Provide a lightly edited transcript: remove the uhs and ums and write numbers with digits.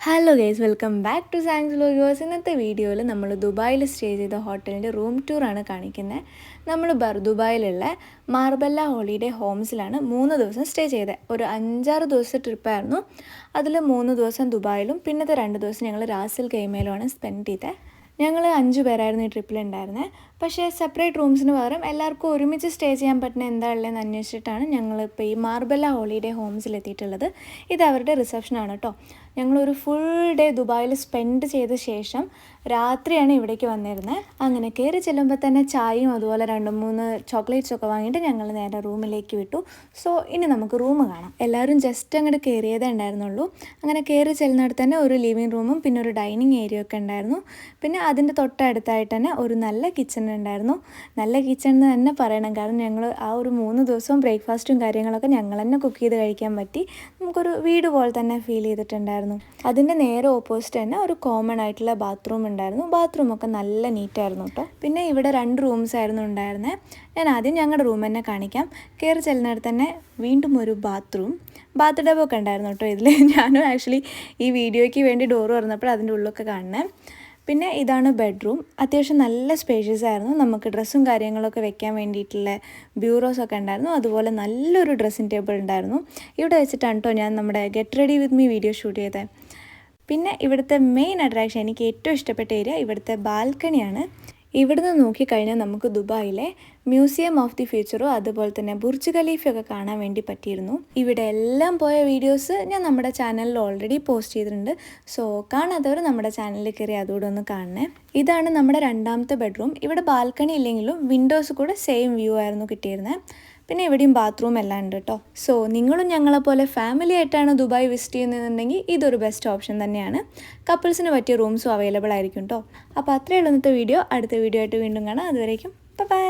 Hello guys, welcome back to സാങ്സ് vloggers. ഇന്നത്തെ വീഡിയോയിൽ നമ്മൾ ദുബായിൽ സ്റ്റേ ചെയ്ത ഹോട്ടലിൻ്റെ റൂം ടൂറാണ് കാണിക്കുന്നത്. നമ്മൾ ദുബായിലുള്ള മാർബല്ല ഹോളിഡേ ഹോംസിലാണ് 3 ദിവസം സ്റ്റേ ചെയ്തത്. ഒരു 5-6 ദിവസത്തെ ട്രിപ്പായിരുന്നു. അതിൽ 3 ദിവസം ദുബായിലും പിന്നത്തെ 2 ദിവസം ഞങ്ങൾ റാസൽ ഖൈമയിലുമാണ് സ്പെൻഡ് ചെയ്തത്. ഞങ്ങൾ 5 പേരായിരുന്നു ഈ ട്രിപ്പിലുണ്ടായിരുന്നത്. പക്ഷേ സെപ്പറേറ്റ് റൂംസിന് പകരം എല്ലാവർക്കും ഒരുമിച്ച് സ്റ്റേ ചെയ്യാൻ പറ്റുന്ന എന്താ ഉള്ളതെന്ന് അന്വേഷിച്ചിട്ടാണ് ഞങ്ങളിപ്പോൾ ഈ മാർബല്ല ഹോളിഡേ ഹോംസിലെത്തിയിട്ടുള്ളത്. ഇത് അവരുടെ റിസപ്ഷനാണ് കേട്ടോ. ഞങ്ങളൊരു ഫുൾ ഡേ ദുബായിൽ സ്പെൻഡ് ചെയ്ത ശേഷം രാത്രിയാണ് ഇവിടേക്ക് വന്നിരുന്നത്. അങ്ങനെ കയറി ചെല്ലുമ്പോൾ തന്നെ ചായയും അതുപോലെ 2-3 ചോക്ലേറ്റ്സൊക്കെ വാങ്ങിയിട്ട് ഞങ്ങൾ നേരെ റൂമിലേക്ക് വിട്ടു. സോ ഇനി നമുക്ക് റൂം കാണാം. എല്ലാവരും ജസ്റ്റ് അങ്ങോട്ട് കയറിയതേ ഉണ്ടായിരുന്നുള്ളൂ. അങ്ങനെ കയറി ചെല്ലുന്നിടത്ത് തന്നെ ഒരു ലിവിങ് റൂമും പിന്നെ ഒരു ഡൈനിങ് ഏരിയ ഒക്കെ ഉണ്ടായിരുന്നു. പിന്നെ അതിൻ്റെ തൊട്ടടുത്തായിട്ട് തന്നെ ഒരു നല്ല കിച്ചൺ ഉണ്ടായിരുന്നു. നല്ല കിച്ചൺ എന്ന് തന്നെ പറയണം, കാരണം ഞങ്ങൾ ആ ഒരു 3 ദിവസവും ബ്രേക്ക്ഫാസ്റ്റും കാര്യങ്ങളൊക്കെ ഞങ്ങൾ തന്നെ കുക്ക് ചെയ്ത് കഴിക്കാൻ പറ്റി. നമുക്കൊരു വീട് പോലെ തന്നെ ഫീൽ ചെയ്തിട്ടുണ്ടായിരുന്നു. അതിൻ്റെ നേരെ ഓപ്പോസിറ്റ് തന്നെ ഒരു കോമൺ ആയിട്ടുള്ള ബാത്റൂം ഉണ്ടായിരുന്നു. ബാത്റൂമൊക്കെ നല്ല നീറ്റായിരുന്നു കേട്ടോ. പിന്നെ ഇവിടെ 2 റൂംസ് ആയിരുന്നു ഉണ്ടായിരുന്നത്. ഞാൻ ആദ്യം ഞങ്ങളുടെ റൂം തന്നെ കാണിക്കാം. കയറി ചെല്ലുന്നിടത്ത് തന്നെ വീണ്ടും ഒരു ബാത്ത് ടബൊക്കെ ഉണ്ടായിരുന്നു കേട്ടോ ഇതിൽ. ഞാനും ആക്ച്വലി ഈ വീഡിയോയ്ക്ക് വേണ്ടി ഡോറ് തുറന്നപ്പോൾ അതിൻ്റെ ഉള്ളൊക്കെ കാണണേ. പിന്നെ ഇതാണ് ബെഡ്റൂം. അത്യാവശ്യം നല്ല സ്പേഷ്യസ് ആയിരുന്നു. നമുക്ക് ഡ്രസ്സും കാര്യങ്ങളൊക്കെ വെക്കാൻ വേണ്ടിയിട്ടുള്ള ബ്യൂറോസൊക്കെ ഉണ്ടായിരുന്നു. അതുപോലെ നല്ലൊരു ഡ്രസ്സിങ് ടേബിൾ ഉണ്ടായിരുന്നു. ഇവിടെ വെച്ചിട്ടാണ് കേട്ടോ ഞാൻ നമ്മുടെ get ready with me video shoot ചെയ്തത്. പിന്നെ ഇവിടുത്തെ മെയിൻ അട്രാക്ഷൻ, എനിക്ക് ഏറ്റവും ഇഷ്ടപ്പെട്ട ഏരിയ ഇവിടുത്തെ ബാൽക്കണിയാണ്. ഇവിടുന്ന് നോക്കിക്കഴിഞ്ഞാൽ നമുക്ക് ദുബായിലെ മ്യൂസിയം ഓഫ് ദി ഫ്യൂച്ചറോ അതുപോലെ തന്നെ ബുർജ് ഖലീഫയൊക്കെ കാണാൻ വേണ്ടി പറ്റിയിരുന്നു. ഇവിടെ എല്ലാം പോയ വീഡിയോസ് ഞാൻ നമ്മുടെ ചാനലിൽ ഓൾറെഡി പോസ്റ്റ് ചെയ്തിട്ടുണ്ട്. സോ കാണാത്തവർ നമ്മുടെ ചാനലിൽ കയറി അതുകൂടെ ഒന്ന് കാണണേ. ഇതാണ് നമ്മുടെ 2ാമത്തെ ബെഡ്റൂം. ഇവിടെ ബാൽക്കണി ഇല്ലെങ്കിലും വിൻഡോസ് കൂടെ സെയിം വ്യൂ ആയിരുന്നു കിട്ടിയിരുന്നത്. പിന്നെ ഇവിടെയും ബാത്റൂം എല്ലാം ഉണ്ട് കേട്ടോ. സോ നിങ്ങളും ഞങ്ങളെപ്പോലെ ഫാമിലി ആയിട്ടാണ് ദുബായ് വിസിറ്റ് ചെയ്യുന്നതെന്നുണ്ടെങ്കിൽ ഇതൊരു ബെസ്റ്റ് ഓപ്ഷൻ തന്നെയാണ്. കപ്പിൾസിന് പറ്റിയ റൂംസും അവൈലബിൾ ആയിരിക്കും കേട്ടോ. അപ്പോൾ അത്രയേ ഉള്ളൂ ഇന്നത്തെ വീഡിയോ. അടുത്ത വീഡിയോ ആയിട്ട് വീണ്ടും കാണാം. അതുവരേക്കും ബൈ.